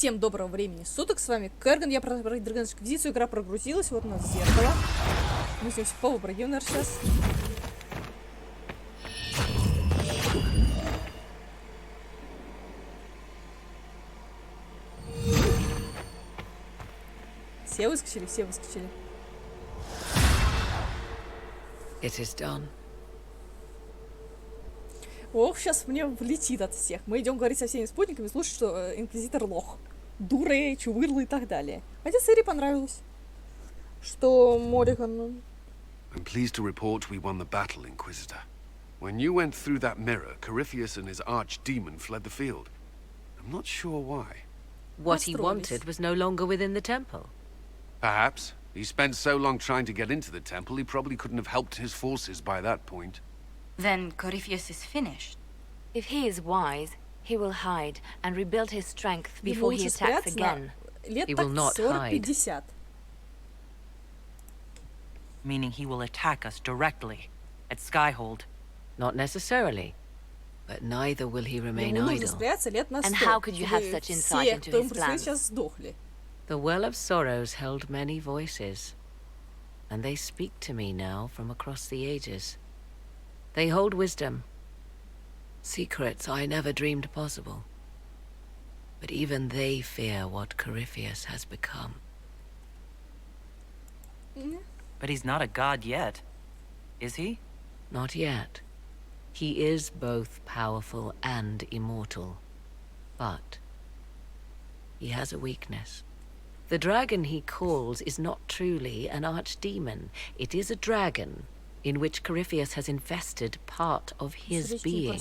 Всем доброго времени суток, с вами Kerrgan, я продолжаю Dragon's Inquisition, игра прогрузилась, вот у нас зеркало. Мы здесь повыпрыгиваем, наверное, сейчас. Все выскочили, все выскочили. It is done. Ох, сейчас мне влетит от всех. Мы идем говорить со всеми спутниками, слушать, что инквизитор лох. Дуры, чувырлы и так далее. Хотя Серии понравилось, что Морриган... I'm pleased to report we won the battle, Inquisitor. When you went through that mirror, Corypheus and his archdemon fled the field. I'm not sure why. What he wanted was no longer within the temple. Perhaps. He spent so long trying to get into the temple, he probably couldn't have helped his forces by that point. Then Corypheus is finished. If he is wise, he will hide and rebuild his strength before he attacks again. He will not hide. Meaning he will attack us directly at Skyhole. Not necessarily. But neither will he remain idle. And how could you have such insight into his plans? The Well of Sorrows held many voices, and they speak to me now from across the ages. They hold wisdom, secrets I never dreamed possible. But even they fear what Corypheus has become. But he's not a god yet, is he? Not yet. He is both powerful and immortal, but he has a weakness. The dragon he calls is not truly an archdemon. It is a dragon in which Corypheus has invested part of his being.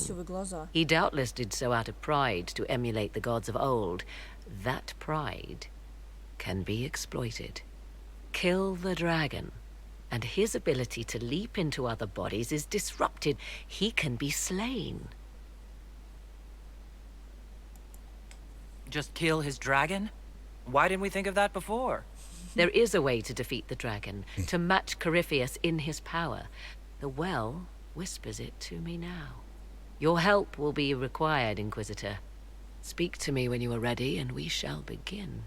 He doubtless did so out of pride to emulate the gods of old. That pride can be exploited. Kill the dragon, and his ability to leap into other bodies is disrupted. He can be slain. Just kill his dragon? Why didn't we think of that before? There is a way to defeat the dragon, to match Corypheus in his power. The well whispers it to me now. Your help will be required, Inquisitor. Speak to me when you are ready, and we shall begin.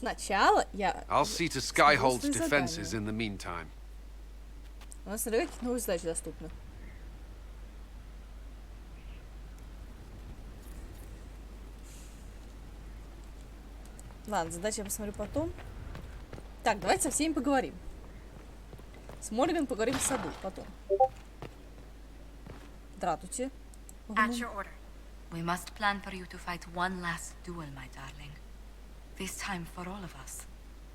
I'll see to Skyholde's defenses in the meantime. У нас какие новые задачи доступны. Ладно, задачи я посмотрю потом. Так, давайте со всеми поговорим. С Морриган поговорим в саду потом. Здравствуйте. At your order. We must plan for you to fight one last duel, my darling. This time for all of us.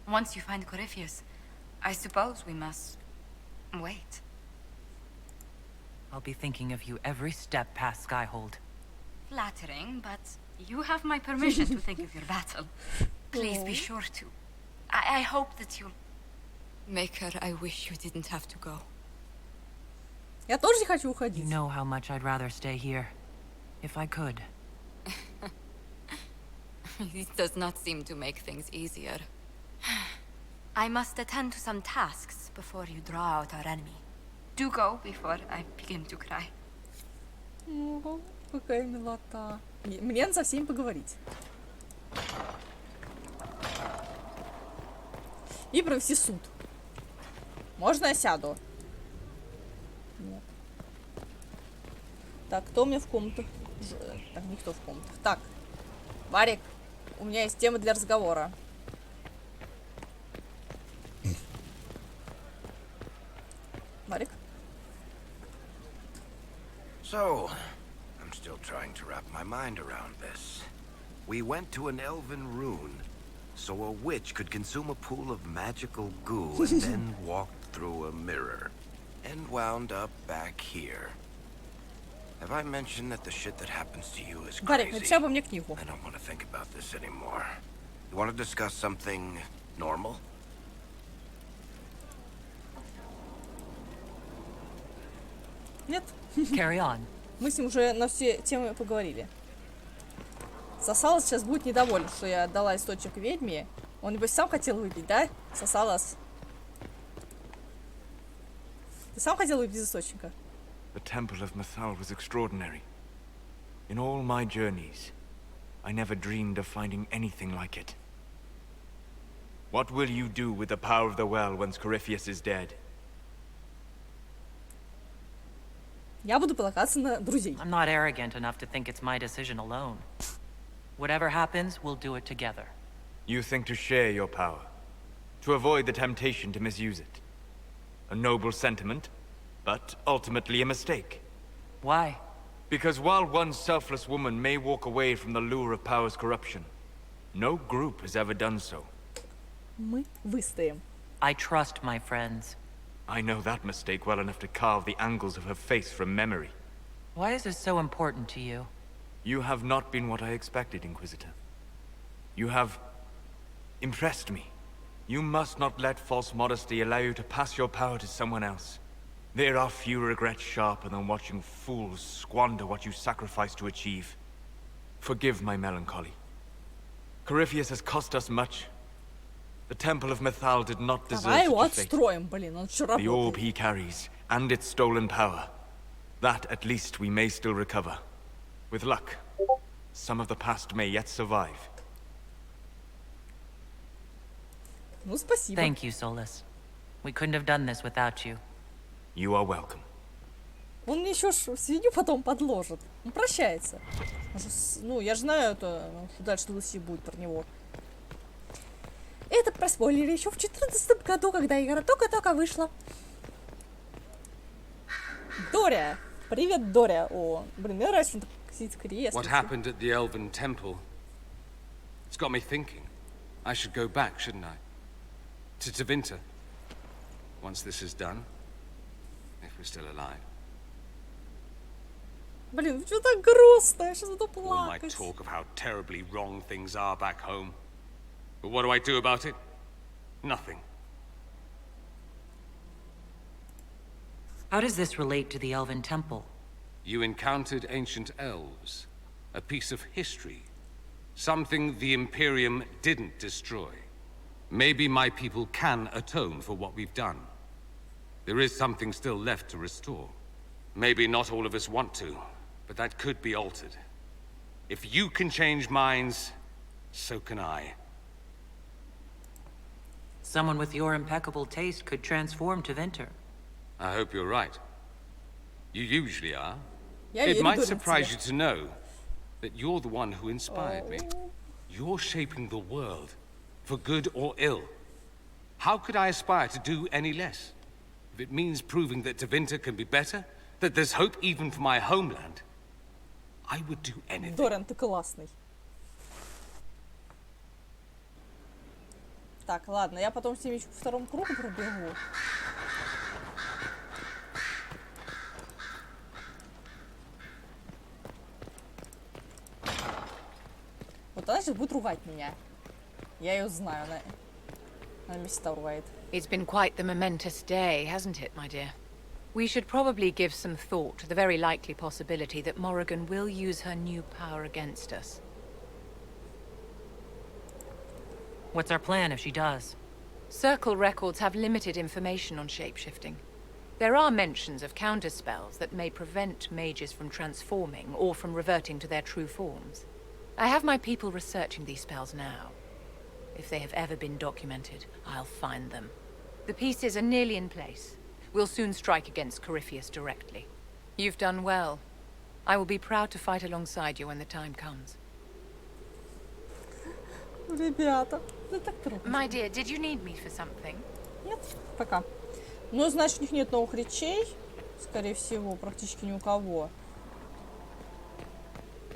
Once you find Corypheus, I suppose we must wait. I'll be thinking of you every step past Skyhole. Flattering, but you have my permission to think of your battle. Please be sure to. I hope that you'll... Maker, I wish you didn't have to go. Я тоже не хочу уходить. You know how much I'd rather stay here, if I could. It does not seem to make things easier. I must attend to some tasks before you draw out our enemy. Do go before I begin to cry. Какая милота. Мне надо со всеми поговорить. И провести суд. Можно я сяду? Нет. Так, кто у меня в комнатах? Так, никто в комнатах. Так, Варик, у меня есть тема для разговора. Варик? So, I'm still trying to wrap my mind around this. We went to an elven rune, so a witch could consume a pool of magical goo and then walked through a mirror, and wound up back here. Have I mentioned that the shit that happens to you is Варик, crazy? напиши обо мне книгу. I don't want to think about this anymore. You want to discuss something normal? Нет? Carry on. Мы с ним уже на все темы поговорили. Сосалос сейчас будет недоволен, что я отдала источник ведьме. Он, небось, сам хотел выпить, да? Сосалос. Ты сам хотел выпить из источника? The temple of Mathal was extraordinary. In all my journeys, I never dreamed of finding anything like it. What will you do with the power of the well once Corypheus is dead? Я буду полагаться на друзей. I'm not arrogant enough to think it's my decision alone. Whatever happens, we'll do it together. You think to share your power, to avoid the temptation to misuse it. A noble sentiment, but ultimately a mistake. Why? Because while one selfless woman may walk away from the lure of power's corruption, no group has ever done so. Мы выстоим. I trust my friends. I know that mistake well enough to carve the angles of her face from memory. Why is this so important to you? You have not been what I expected, Inquisitor. You have impressed me. You must not let false modesty allow you to pass your power to someone else. There are few regrets sharper than watching fools squander what you sacrifice to achieve. Forgive my melancholy. Corypheus has cost us much. The Temple of Mythal did not deserve Давай его such a fate. отстроим, блин, он еще The orb работает. he carries, and its stolen power. That, at least, we may still recover. With luck, some of the past may yet survive. Ну, спасибо. Thank you, Solus. We couldn't have done this without you. You are welcome. Он мне еще свинью потом подложит. Он прощается. Ну, я же знаю, это, что дальше DLC будет про него. Это проспойлерили еще в 2014 году, когда игра только-только вышла. Доря! Привет, Доря! О, блин, мне нравится, он так сидит в кресле. What happened at the Elven Temple? It's got me thinking. I should go back, shouldn't I? To Tevinter. Once this is done. If we're still alive. Блин, что так грустно? Я сейчас буду All my плакать. talk of how terribly wrong things are back home. But what do I do about it? Nothing. How does this relate to the Elven Temple? You encountered ancient elves. A piece of history. Something the Imperium didn't destroy. Maybe my people can atone for what we've done. There is something still left to restore. Maybe not all of us want to, but that could be altered. If you can change minds, so can I. Someone with your impeccable taste could transform Tevinter. I hope you're right. You usually are. Я It верю, might Доря, в surprise тебя. you to know that you're the one who inspired me. You're shaping the world, for good or ill. How could I aspire to do any less? If it means proving that Tevinter can be better, that there's hope even for my homeland, I would do anything. Дориан, ты классный. Так, ладно, я потом с ними еще по второму кругу пробегу. Вот она сейчас будет ругать меня. Я ее знаю, она места ругает. It's been quite the momentous day, hasn't it, my dear? We should probably give some thought to the very likely possibility that Morrigan will use her new power against us. What's our plan if she does? Circle records have limited information on shapeshifting. There are mentions of counterspells that may prevent mages from transforming or from reverting to their true forms. I have my people researching these spells now. If they have ever been documented, I'll find them. The pieces are nearly in place. We'll soon strike against Corypheus directly. You've done well. I will be proud to fight alongside you when the time comes. Ребята, это так трудно. My dear, did you need me for something? Нет, пока. Ну, значит, у них нет новых речей. Скорее всего, практически ни у кого.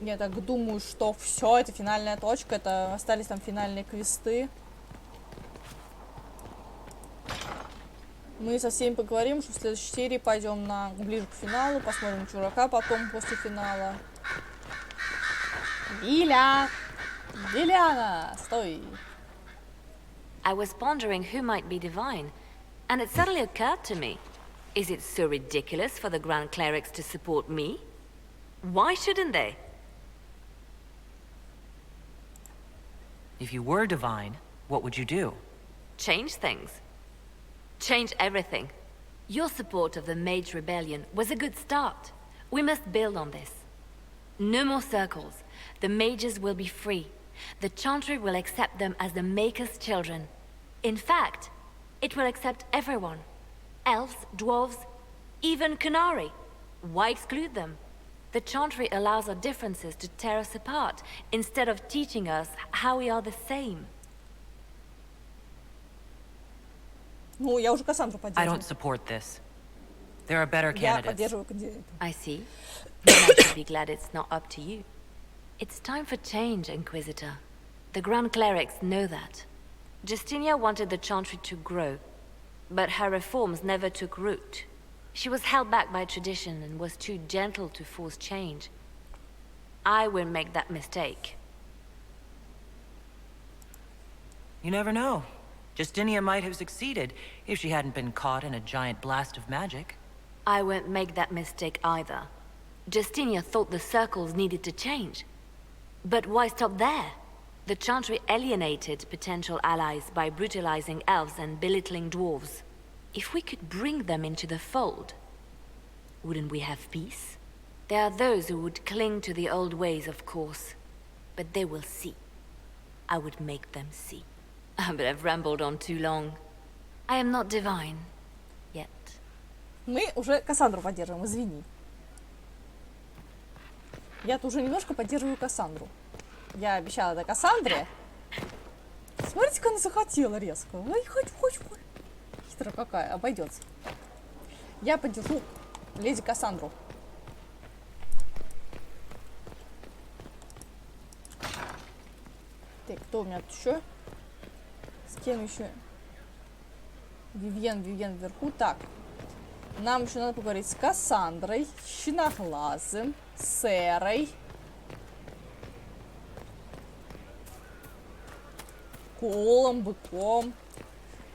Я так думаю, что все, это финальная точка. Это остались там финальные квесты. Мы со всеми поговорим, что в следующей серии пойдем ближе к финалу, посмотрим чурака потом после финала. Виля! Виляна! Стой! I was pondering who might be divine, and it suddenly occurred to me. Is it so ridiculous for the Grand Clerics to support me? Why shouldn't they? If you were divine, what would you do? Change things. Change everything. Your support of the Mage Rebellion was a good start. We must build on this. No more circles. The mages will be free. The Chantry will accept them as the Maker's children. In fact, it will accept everyone. Elves, dwarves, even Canary. Why exclude them? The Chantry allows our differences to tear us apart, instead of teaching us how we are the same. Ну, я уже Кассандру I поддерживаю. don't support this. There are better Я candidates. поддерживаю кандидата. I see. Then I should be glad it's not up to you. It's time for change, Inquisitor. The Grand Clerics know that. Justinia wanted the Chantry to grow, but her reforms never took root. She was held back by tradition and was too gentle to force change. I won't make that mistake. You never know. Justinia might have succeeded if she hadn't been caught in a giant blast of magic. I won't make that mistake either. Justinia thought the circles needed to change. But why stop there? The Chantry alienated potential allies by brutalizing elves and belittling dwarves. If we could bring them into the fold, wouldn't we have peace? There are those who would cling to the old ways, of course. But they will see. I would make them see. But I've rambled on too long. I am not divine. Yet. Мы уже Кассандру поддерживаем, извини. Я-то уже немножко поддерживаю Кассандру. Я обещала это Кассандре. Смотрите, как она захотела резко. Ой, хоть. Хитро какая, обойдется. Я поддержу леди Кассандру. Так, кто у меня тут еще? С кем еще? Вивьен вверху. Так. Нам еще надо поговорить с Кассандрой, Щеноглазым, Серой, Колом, Быком.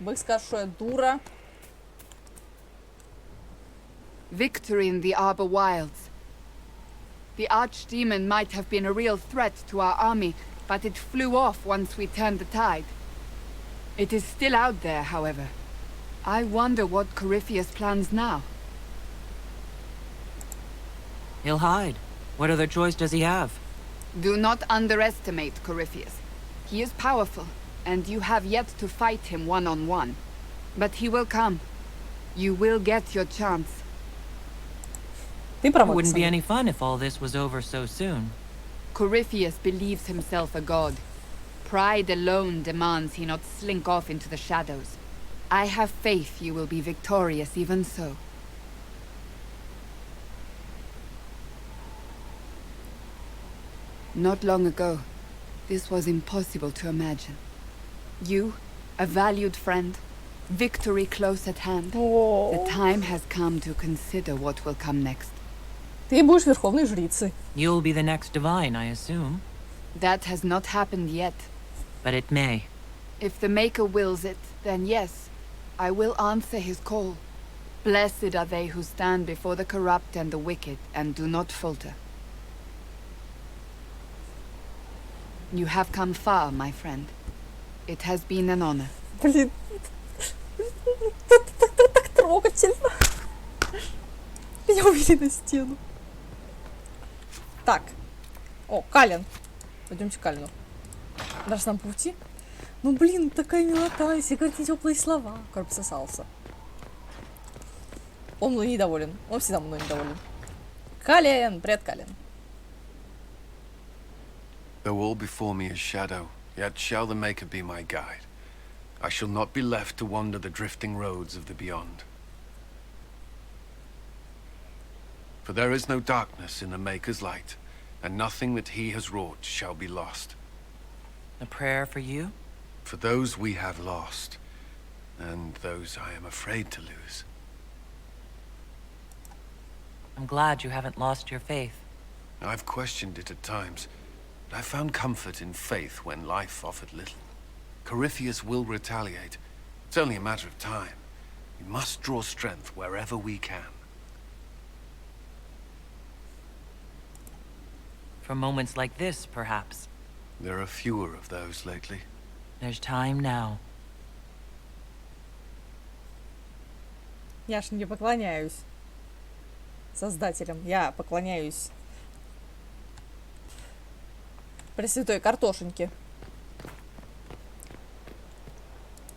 Бык скажет, что я дура. Victory in the Arbor Wilds. The archdemon might have been a real threat to our army, but it flew off once we turned the tide. It is still out there, however. I wonder what Corypheus plans now. He'll hide. What other choice does he have? Do not underestimate Corypheus. He is powerful, and you have yet to fight him one-on-one. But he will come. You will get your chance. It wouldn't be any fun if all this was over so soon. Corypheus believes himself a god. Pride alone demands he not slink off into the shadows. I have faith you will be victorious even so. Not long ago, this was impossible to imagine. You, a valued friend, victory close at hand. The time has come to consider what will come next. Ты будешь верховной жрицей. You'll be the next divine, I assume. That has not happened yet. But it may. If the Maker wills it, then yes, I will answer his call. Blessed are they who stand before the corrupt and the wicked and do not falter. You have come far, my friend. It has been an honor. Блин. Так трогательно. Меня увели на стену. Так. О, Калин. Пойдемте к Калину. Даже нам по пути. Ну, блин, такая милота. Если говорить не теплые слова. Король пососался. Он мной недоволен. Он всегда мной недоволен. Калин! Привет, Калин. Though all before me is shadow, yet shall the Maker be my guide. I shall not be left to wander the drifting roads of the beyond. For there is no darkness in the Maker's light, and nothing that he has wrought shall be lost. A prayer for you? For those we have lost, and those I am afraid to lose. I'm glad you haven't lost your faith. I've questioned it at times, but I found comfort in faith when life offered little. Corypheus will retaliate. It's only a matter of time. We must draw strength wherever we can. For moments like this, perhaps. There are fewer of those lately. There's time now. Я ж не поклоняюсь создателям. Я поклоняюсь Пресвятой картошеньки.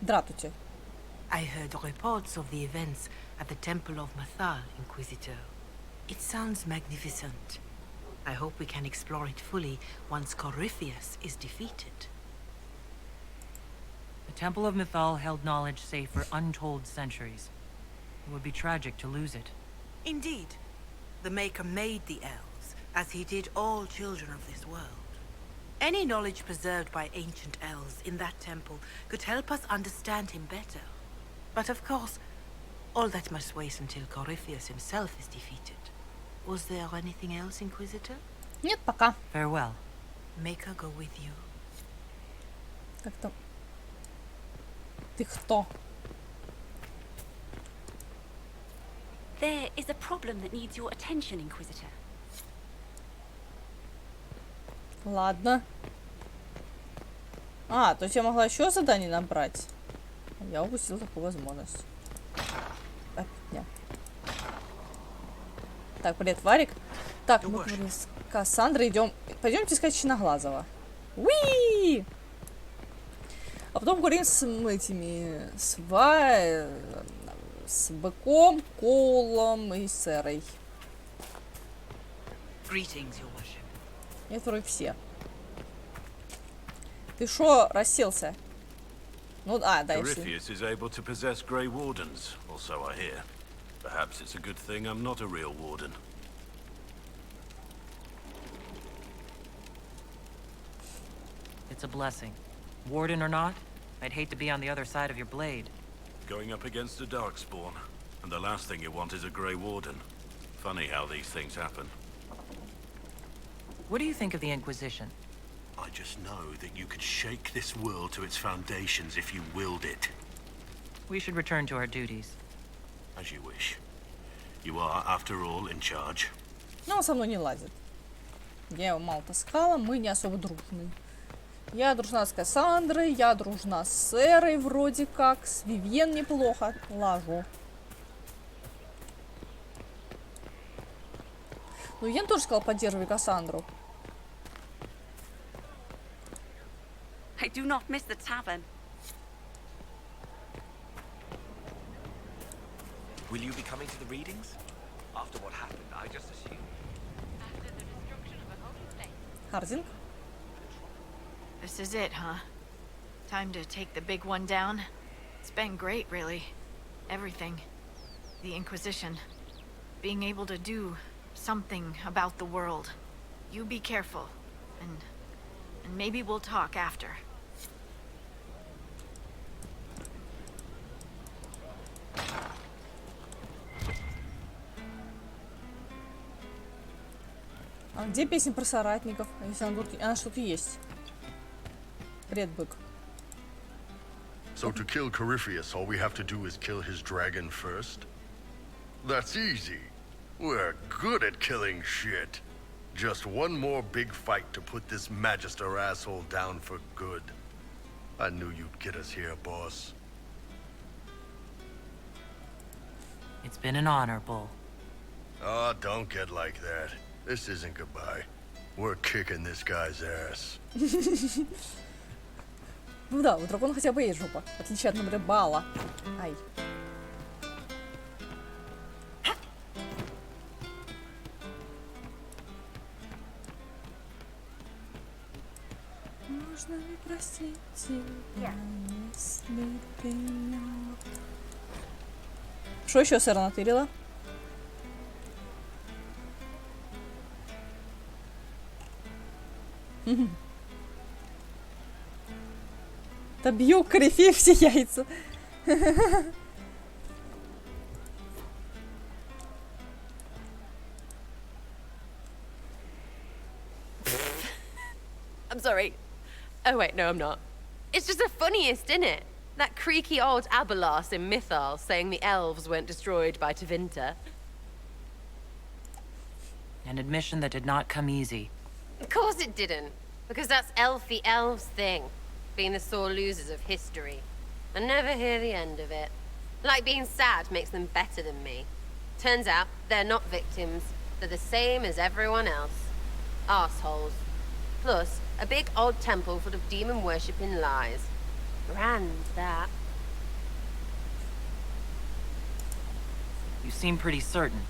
Дратути. I heard reports of the events at the Temple of Mathal, Inquisitor. It sounds magnificent. I hope we can explore it fully once Corypheus is defeated. The Temple of Mythal held knowledge safe for untold centuries. It would be tragic to lose it. Indeed. The Maker made the elves, as he did all children of this world. Any knowledge preserved by ancient elves in that temple could help us understand him better. But of course, all that must wait until Corypheus himself is defeated. Was there anything else, Inquisitor? Нет, пока. Farewell. Maker go with you. Как там? Ты кто? There is a problem that needs your attention, Inquisitor. Ладно. А, то есть я могла еще задание набрать. Я упустила такую возможность. Опять. Так, привет, Варик. Так, мы говорили с Кассандрой, идем. Пойдемте искать Чиноглазого. Уи! А потом говорим с этими, с Быком, Коулом и Серой. Это вроде все. Ты шо расселся? Ну да, дальше. Corypheus is able to possess Grey Wardens, or so I hear. Perhaps it's a good thing I'm not a real warden. It's a blessing. Warden or not, I'd hate to be on the other side of your blade. Going up against a Darkspawn, and the last thing you want is a Grey Warden. Funny how these things happen. What do you think of the Inquisition? I just know that you could shake this world to its foundations if you willed it. We should return to our duties. As you wish. You are, after all, in charge. Но он со мной не лазит. Я его мало таскала, мы не особо дружны. Я дружна с Кассандрой, я дружна с Серой вроде как, с Вивьен неплохо лажу. Ну, Вивьен тоже сказал, поддерживай Кассандру. I do not miss the tavern. Will you be coming to the readings? After what happened, I just assumed. After the destruction of a holy place. Хардинг. This is it, huh? Time to take the big one down? It's been great, really. Everything. The Inquisition. Being able to do something about the world. You be careful. And maybe we'll talk after. А где песня про соратников? Если она что-то есть. Привет, Бык. So to kill Corypheus, all we have to do is kill his dragon first? That's easy. We're good at killing shit. Just one more big fight to put this Magister asshole down for good. I knew you'd get us here, boss. It's been an honor, Bull. Oh, don't get like that. This isn't goodbye. We're kicking this guy's ass. Ну да, у дракона хотя бы есть жопа. В отличие от, например, Бала. Ай. Можно ли простить тебя, если ты мертв? Что еще Сэра натырила? Да бью Корифею все яйца. I'm sorry. Oh wait, no I'm not. It's just the funniest, isn't it? That creaky old Abelas in Mythal saying the elves weren't destroyed by Tevinter. An admission that did not come easy. Of course it didn't. Because that's elfy elves thing. Being the sore losers of history. I never hear the end of it. Like being sad makes them better than me. Turns out they're not victims. They're the same as everyone else. Arseholes. Plus, A big old temple full of demon-worshipping lies. Grand, that. You seem pretty certain.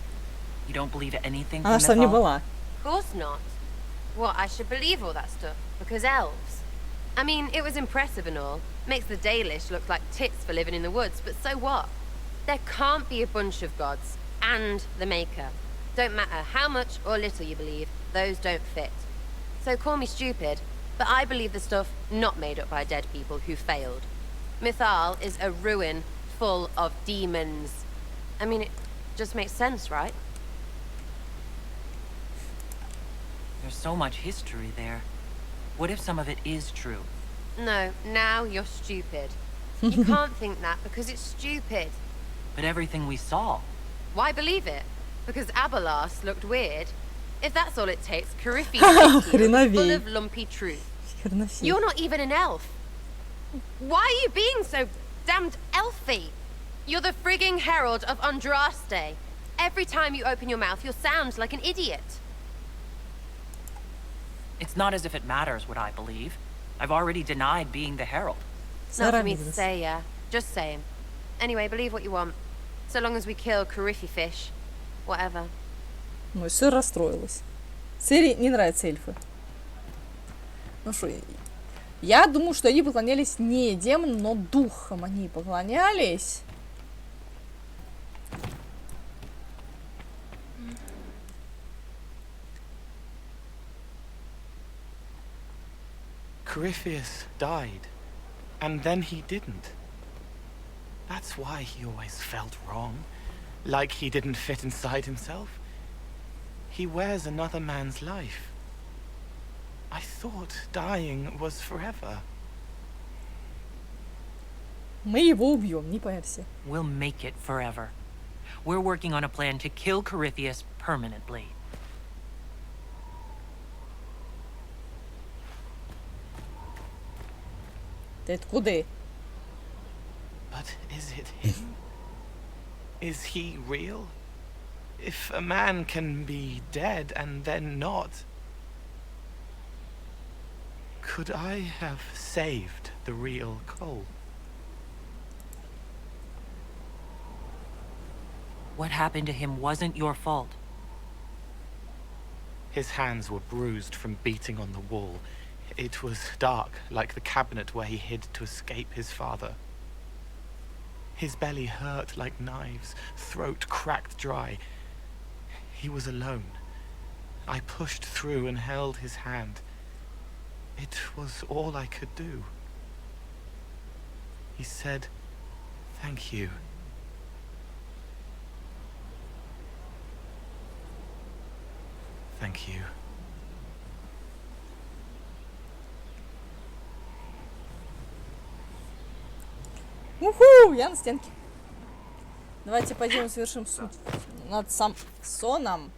You don't believe anything Она from ж там не mythol? была. Of course not. What, I should believe all that stuff? Because elves? I mean, it was impressive and all. Makes the Dalish look like tits for living in the woods, but so what? There can't be a bunch of gods, and the Maker. Don't matter how much or little you believe, those don't fit. So call me stupid, but I believe the stuff not made up by dead people who failed. Mythal is a ruin full of demons. I mean, it just makes sense, right? There's so much history there. What if some of it is true? No, now you're stupid. You can't think that because it's stupid. But everything we saw. Why believe it? Because Abelas looked weird? If that's all it takes, Corypheus is full of lumpy truth. You're not even an elf. Why are you being so damned elfy? You're the frigging herald of Andraste. Every time you open your mouth, you'll sound like an idiot. It's not as if it matters what I believe. I've already denied being the herald. Not for me to say, yeah. Just saying. Anyway, believe what you want. So long as we kill Corypheus, whatever. Ну и все расстроилась. Серии не нравятся эльфы. Ну что, я думаю, что они поклонялись не демонам, но духам они поклонялись. Corypheus died, and then he didn't. That's why he always felt wrong, like he didn't fit inside himself. He wears another man's life. I thought dying was forever. Мы его убьем, не парься. We'll make it forever. We're working on a plan to kill Corypheus permanently. Ты откуда? But is it him? Is he real? If a man can be dead and then not, could I have saved the real Cole? What happened to him wasn't your fault. His hands were bruised from beating on the wall. It was dark, like the cabinet where he hid to escape his father. His belly hurt like knives, throat cracked dry. He was alone. I pushed through and held his hand. It was all I could do. He said, "Thank you." Thank you. Уху, я на стенке. Давайте пойдем и совершим суд над Самсоном.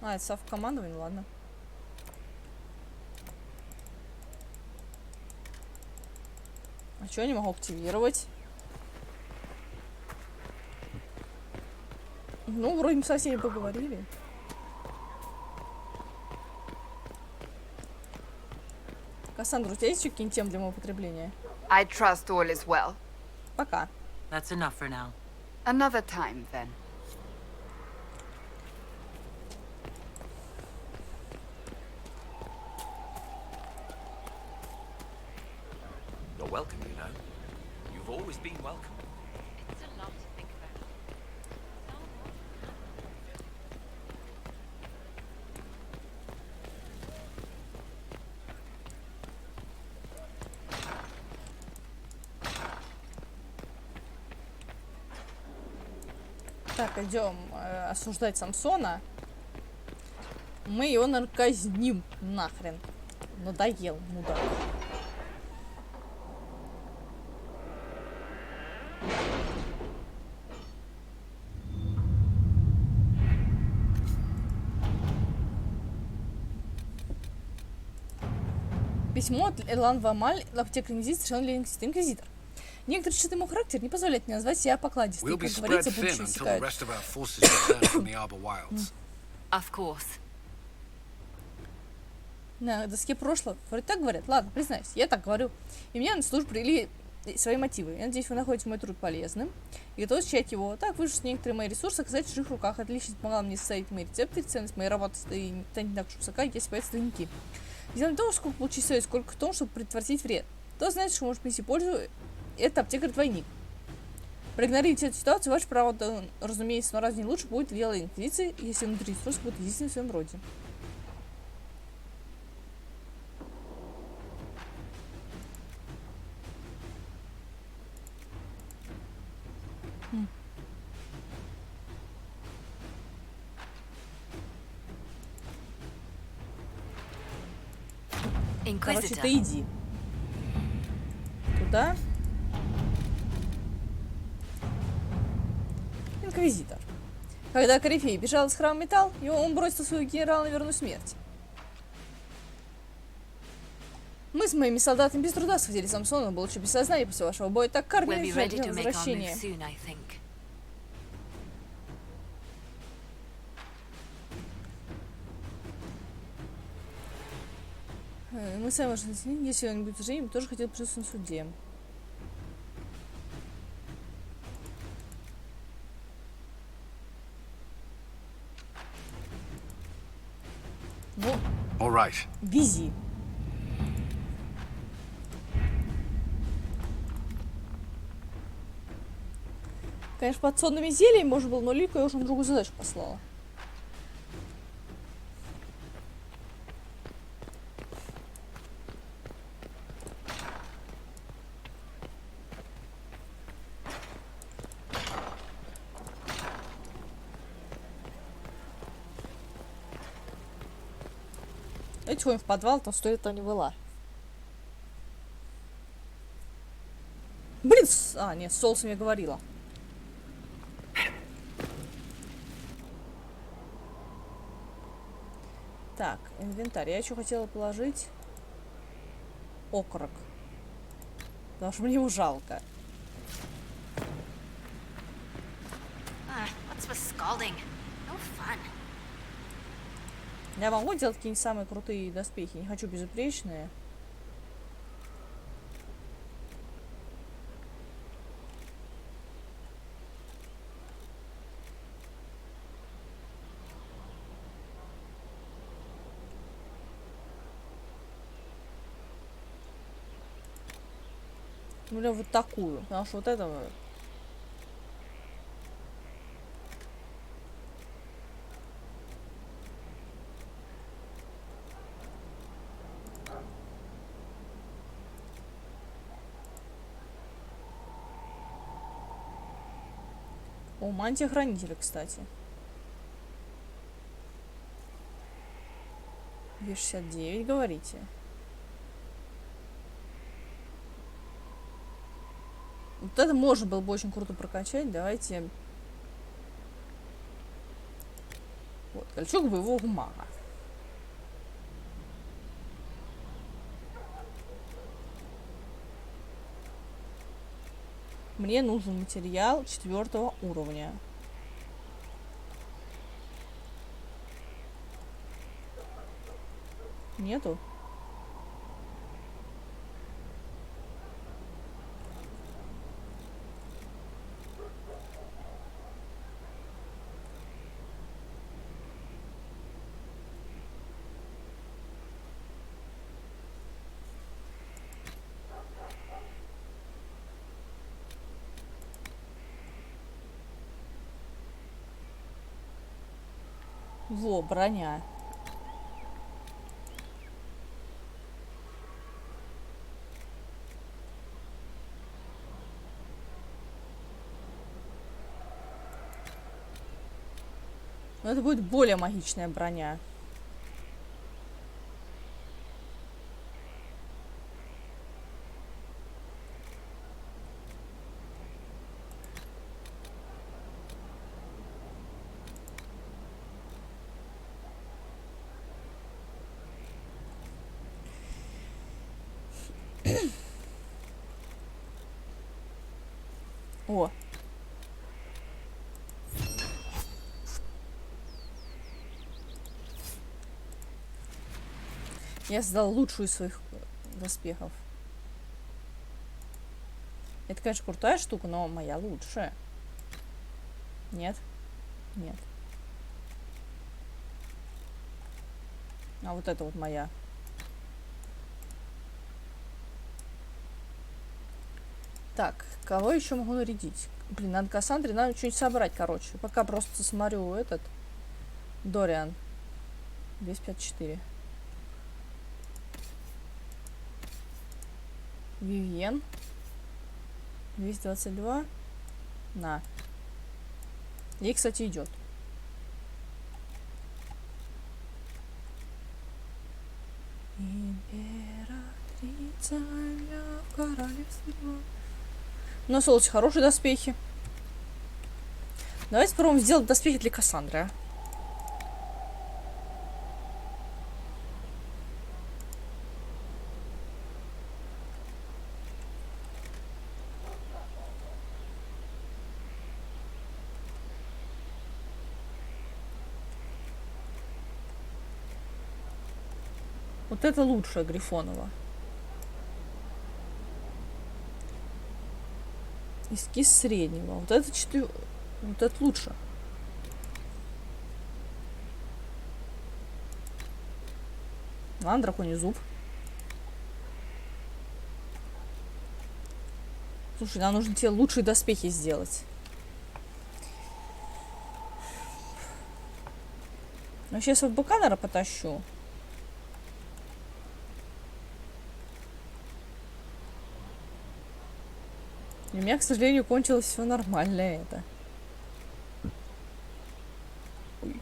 А, это сав командование, ладно. А чё я не могу активировать? Ну, вроде мы со всеми поговорили. Кассандра, у тебя есть еще какие-нибудь темы для моего потребления? I trust all is well. Пока. That's enough for now. Another time, then. You're welcome, you know. You've always been welcome. It's a lot to think about. Так, идем осуждать Самсона. Мы его, наверное, казним нахрен. Надоел, мудак. Письмо от Эрлан Вамаль, аптека Инквизитор, Инквизитор. Некоторые черты моего характера не позволяют мне назвать себя покладистой. Как говорится, будущее секает. Of course. На доске прошлого. Вроде так говорят. Ладно, признаюсь, я так говорю. И мне на службу привели свои мотивы. Я надеюсь, вы находите мой труд полезным и готовы изучать его. Так, выжить некоторые мои ресурсы оказать в чужих руках. Отлично помогал мне составить мои рецепты, ценность моей работы и не так уж высока, если появятся двойники. Дело не в том, сколько получить стоит, сколько в том, чтобы предотвратить вред. Кто знает, что может принести пользу, это аптекарь-двойник. Проигнорировать эту ситуацию ваше право, да, разумеется, но разве не лучше будет дело Инквизиции, если внутри ресурс будет единственным в своем роде? Короче, ты иди. Туда. Инквизитор. Когда Корифей бежал из храма Металл, он бросил своего генерала на верную смерть. Мы с моими солдатами без труда схватили Самсона, он был еще без сознания после вашего боя, так кормили для возвращения. Мы сами можем, если он будет женим, тоже хотел присутствовать на суде. Ну, вези. Конечно, подсонными зельями можно было, но Лику я уже на другую задачу послала. Давайте ходим в подвал, там стоит, то не была. Блин, нет, с соусом я говорила. Так, инвентарь. Я еще хотела положить окорок. Потому что мне его жалко. Я могу делать какие-нибудь самые крутые доспехи. Не хочу безупречные. Ну, вот такую. Потому что вот это... О, мантия хранителя, кстати. 269, говорите. Вот это можно было бы очень круто прокачать. Давайте. Вот, кольчуг боевого мага. Мне нужен материал 4 уровня. Нету? Во, броня. Но это будет более магичная броня. О. Я создал лучшую из своих доспехов. Это, конечно, крутая штука, но моя лучшая. Нет? Нет. А вот это вот моя. Так, кого еще могу нарядить? Блин, надо Кассандре, надо что-нибудь собрать, короче. Пока просто смотрю этот. Дориан. 254. Вивьен. 222. На. Ей, кстати, идет. Императрица королевства. У нас очень хорошие доспехи. Давайте попробуем сделать доспехи для Кассандры, а. Вот это лучшее Грифонова. Эскиз среднего. Вот это 4. Вот это лучше. Ладно, драконий зуб. Слушай, нам нужно тебе лучшие доспехи сделать. Ну, сейчас в БК, наверное, потащу. У меня, к сожалению, кончилось все нормальное это. Ой.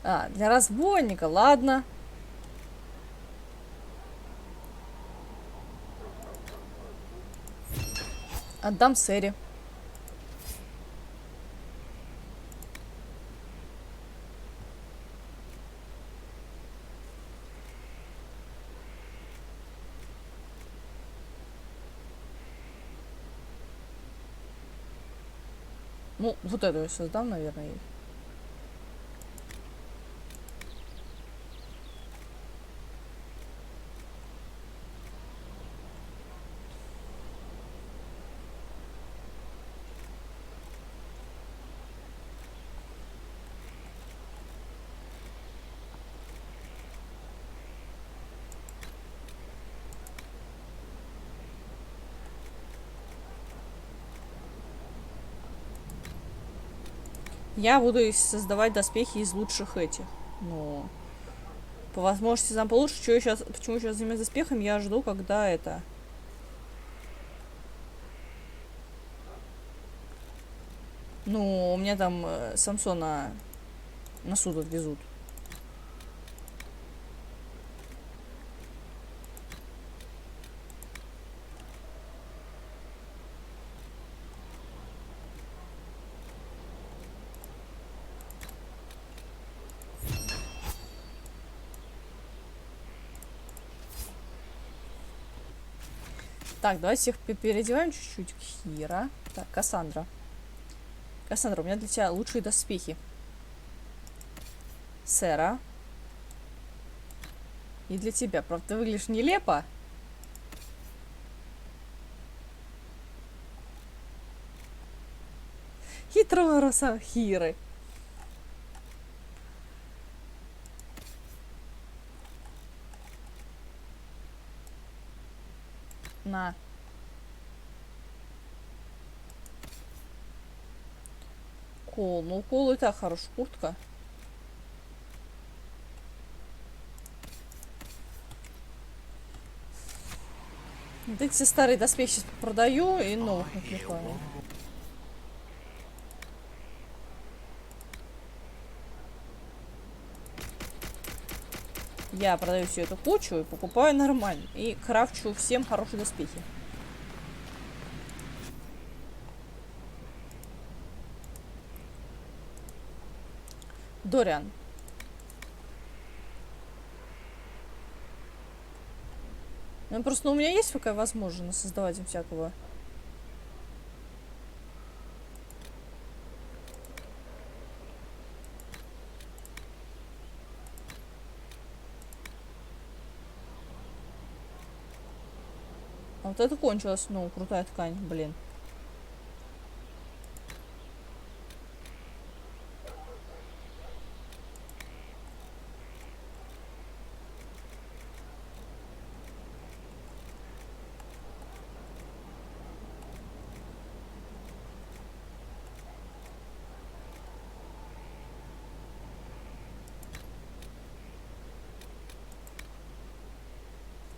А, для разбойника, ладно. Отдам Серии. Ну, вот эту я создам, наверное, ей. Я буду создавать доспехи из лучших этих. Но по возможности сам получше. Что я сейчас, почему сейчас занимаюсь доспехами? Я жду, когда это. Ну, у меня там Самсона на суд отвезут. Так, давайте всех переодеваем чуть-чуть. Хира. Так, Кассандра. Кассандра, у меня для тебя лучшие доспехи. Сера. И для тебя. Правда, ты выглядишь нелепо. Хитрого роса Хиры. На. Кол. Ну, Кол и так хорошая куртка. Вот эти все старые доспехи сейчас продаю и новых наклепаю. Я продаю всю эту кучу и покупаю нормально. И крафчу всем хорошие доспехи. Дориан. Ну, просто у меня есть такая возможность создавать им всякого. Вот это кончилось. Ну, крутая ткань, блин.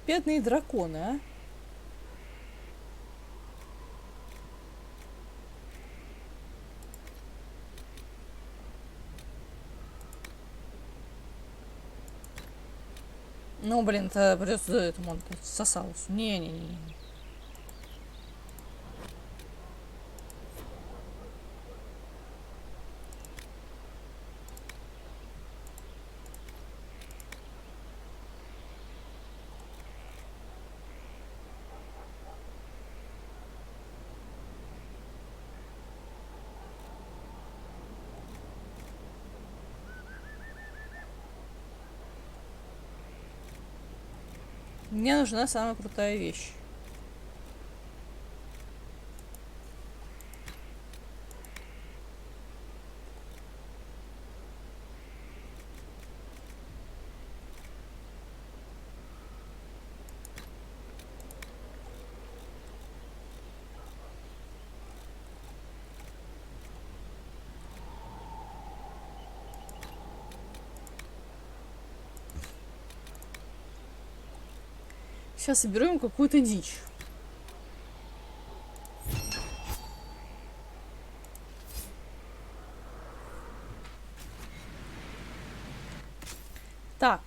Бедные драконы, а? Ну, блин, это придется этому он сосалось. Не-не-не. Мне нужна самая крутая вещь. Сейчас соберу им какую-то дичь. Так.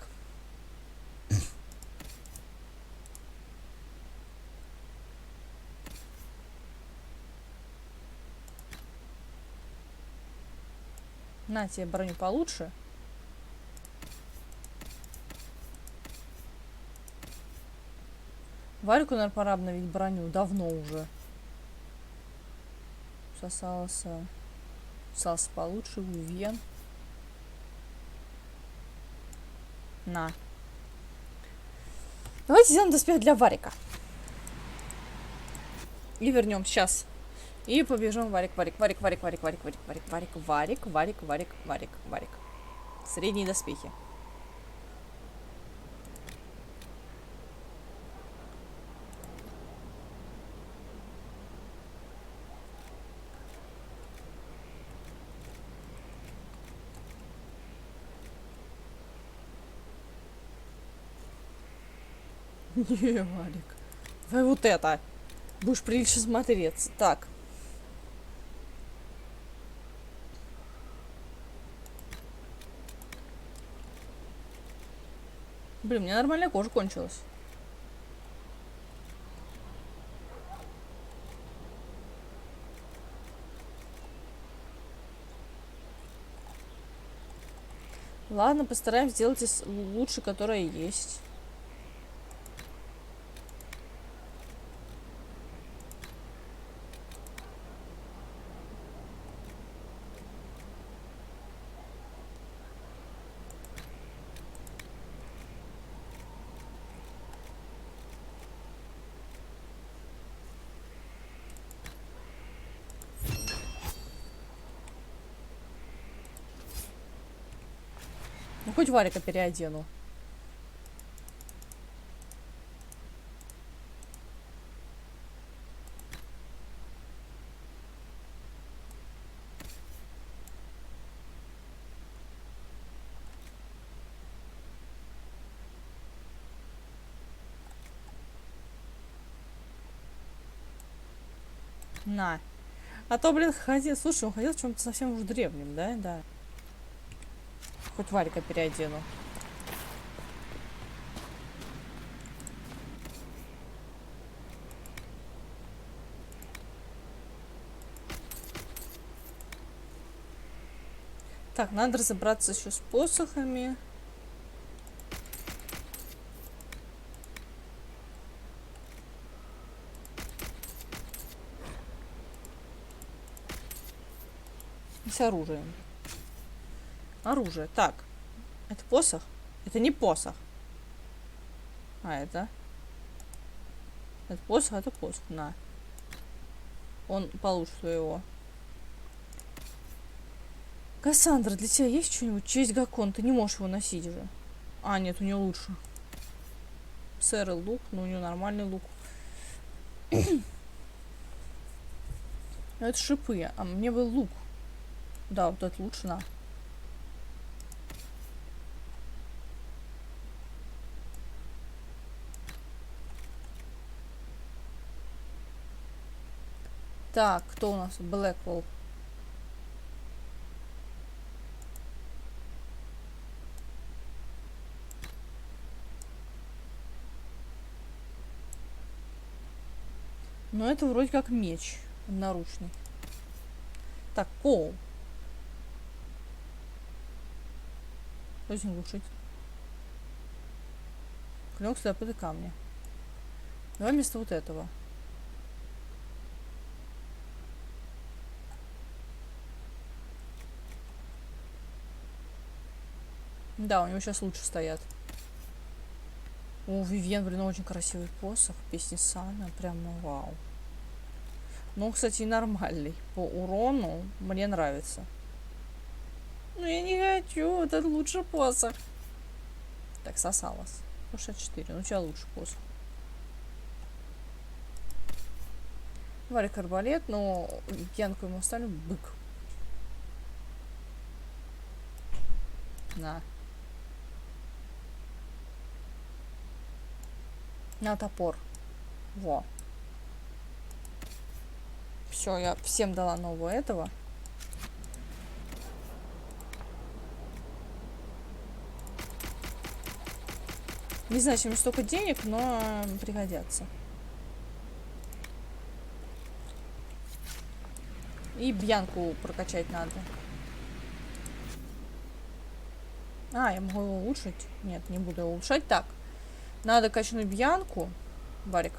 На тебе броню получше. Варику, наверное, пора обновить броню. Давно уже. Сосался получше. Вивьен. На. Давайте сделаем доспех для Варика. И вернем сейчас. И побежим Варик. Средние доспехи. Не, Валик. Давай вот это. Будешь прилично смотреться. Так. Блин, у меня нормальная кожа кончилась. Ладно, постараемся сделать лучше, которое есть. Ну, хоть Варика переодену. На. А то, блин, ходил. Слушай, он ходил в чем-то совсем уж древнем, да? Да. Хоть Варика переодену. Так, надо разобраться еще с посохами. И с оружием. Оружие. Так. Это посох? Это не посох. А, это? Это посох, это посох, на. Он получше своего. Кассандра, для тебя есть что-нибудь? Честь Гакон, ты не можешь его носить же. А, нет, у нее лучше. Сэр лук, но у нее нормальный лук. Это шипы, а мне был лук. Да, вот это лучше, на. Так, кто у нас? Блэквелл. Но это вроде как меч одноручный. Так, Коул. Очень глушить. Клинок следопыта камня. Давай вместо вот этого. Да, у него сейчас лучше стоят. О, Вивьен, блин, очень красивый посох. Песни Сана, прям вау. Ну, кстати, и нормальный. По урону мне нравится. Ну, я не хочу, вот это лучше посох. Так, сосалась. 64, ну, у тебя лучше посох. Варик арбалет, но пьянку ему оставлю бык. На. На топор. Во. Все, я всем дала нового этого. Не знаю, чем столько денег, но пригодятся. И Бьянку прокачать надо. А, я могу его улучшить? Нет, не буду его улучшать. Так, надо качнуть Бьянку. Варик.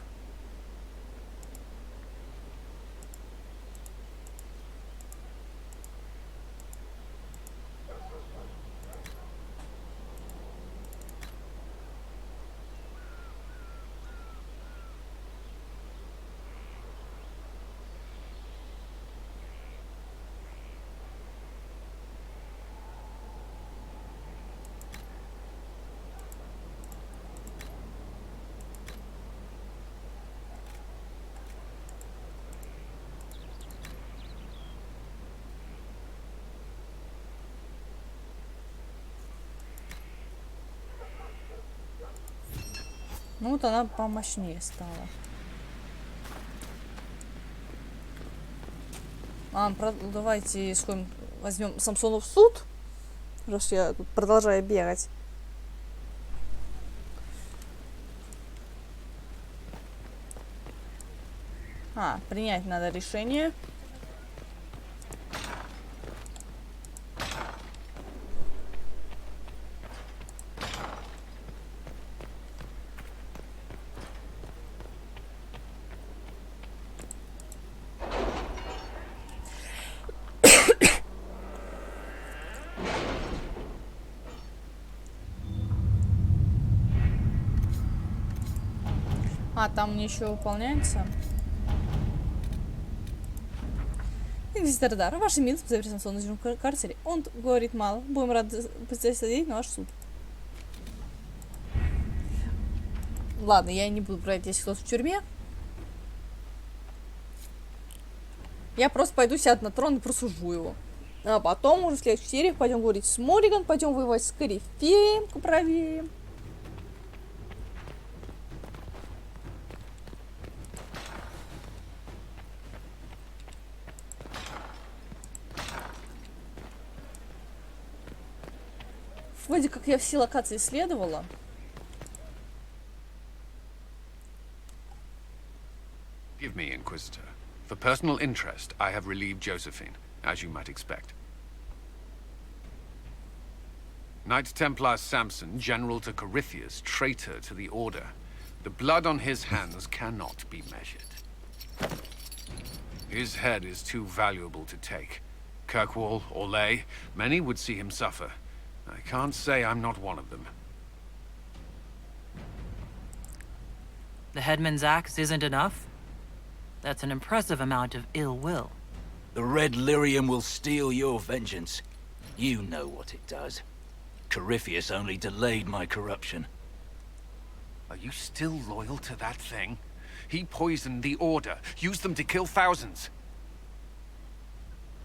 Ну вот она помощнее стала. Давайте сходим, возьмем Самсону в суд, раз я тут продолжаю бегать. Принять надо решение. Там мне еще выполняется. Инквизитор Дара, ваши минусы по завершению Самсона в карцере. Он говорит мало. Будем рады посмотреть на ваш суд. Ладно, я не буду брать, если кто-то в тюрьме. Я просто пойду сяду на трон и просужу его. А потом уже в следующих сериях пойдем говорить с Морриган, пойдем воевать с Корифеем, проверим. Вроде как я все локации исследовала. Give me, Inquisitor. For personal interest, I have relieved Josephine, as you might expect. Knight Templar Samson, general to Corypheus, traitor to the Order. The blood on his hands cannot be measured. His head is too valuable to take. Kirkwall, Orlais, many would see him suffer. I can't say I'm not one of them. The headman's axe isn't enough? That's an impressive amount of ill will. The red lyrium will steal your vengeance. You know what it does. Corypheus only delayed my corruption. Are you still loyal to that thing? He poisoned the Order, used them to kill thousands.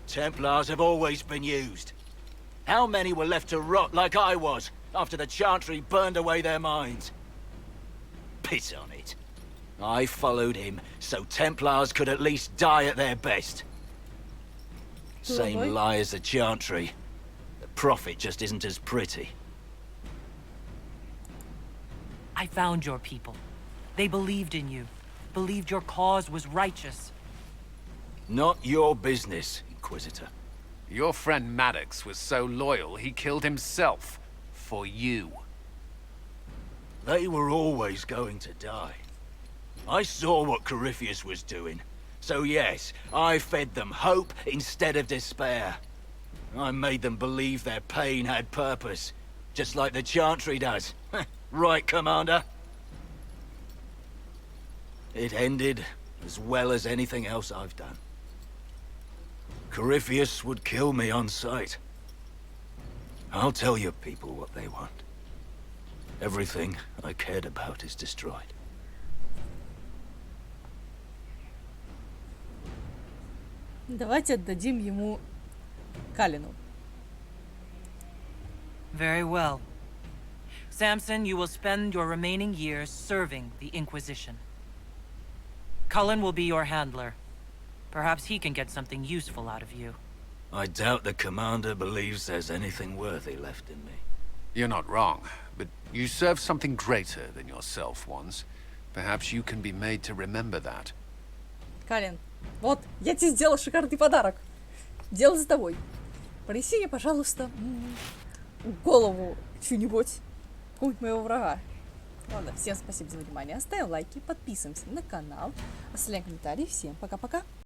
Templars have always been used. How many were left to rot like I was, after the Chantry burned away their minds? Piss on it. I followed him, so Templars could at least die at their best. Same lie as the Chantry. The Prophet just isn't as pretty. I found your people. They believed in you. Believed your cause was righteous. Not your business, Inquisitor. Your friend Maddox was so loyal, he killed himself. For you. They were always going to die. I saw what Corypheus was doing. So yes, I fed them hope instead of despair. I made them believe their pain had purpose. Just like the Chantry does. Right, Commander? It ended as well as anything else I've done. Corypheus would kill me on sight. I'll tell your people what they want. Everything I cared about is destroyed. Давайте отдадим ему Калину. Very well. Samson, you will spend your remaining years serving the Inquisition. Cullen will be your handler. Perhaps he can get something useful out of you. I doubt the Commander believes there's anything worthy left in me. You're not wrong, but you served something greater than yourself once. Perhaps you can be made to remember that. Калин, вот, я тебе сделала шикарный подарок. Дело за тобой. Принеси мне, пожалуйста, голову чью-нибудь, какого-нибудь моего врага. Ладно, всем спасибо за внимание. Ставим лайки, подписываемся на канал, оставляем комментарии. Всем пока-пока.